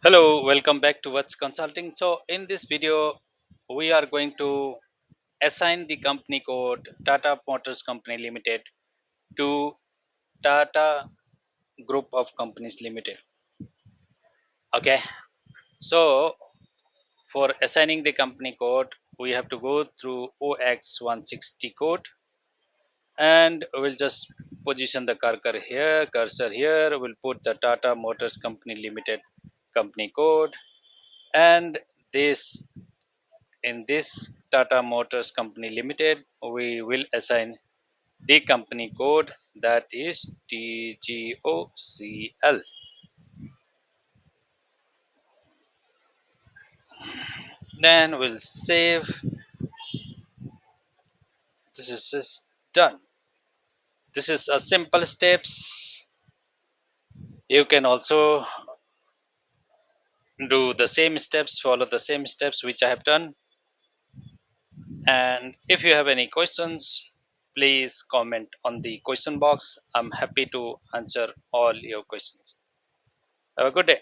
Hello, welcome back to What's Consulting. So, in this video, we are going to assign the company code Tata Motors Company Limited to Tata Group of Companies Limited. Okay, so for assigning the company code, we have to go through OX160 code and we'll just position the cursor here. We'll put the Tata Motors Company Limited company code and this in this Tata Motors Company Limited, we will assign the company code that is TGOCL. Then we'll save. This is just done. This is a simple steps. You can also do the same steps, follow the same steps which I have done. And if you have any questions, please comment on the question box. I'm happy to answer all your questions. Have a good day.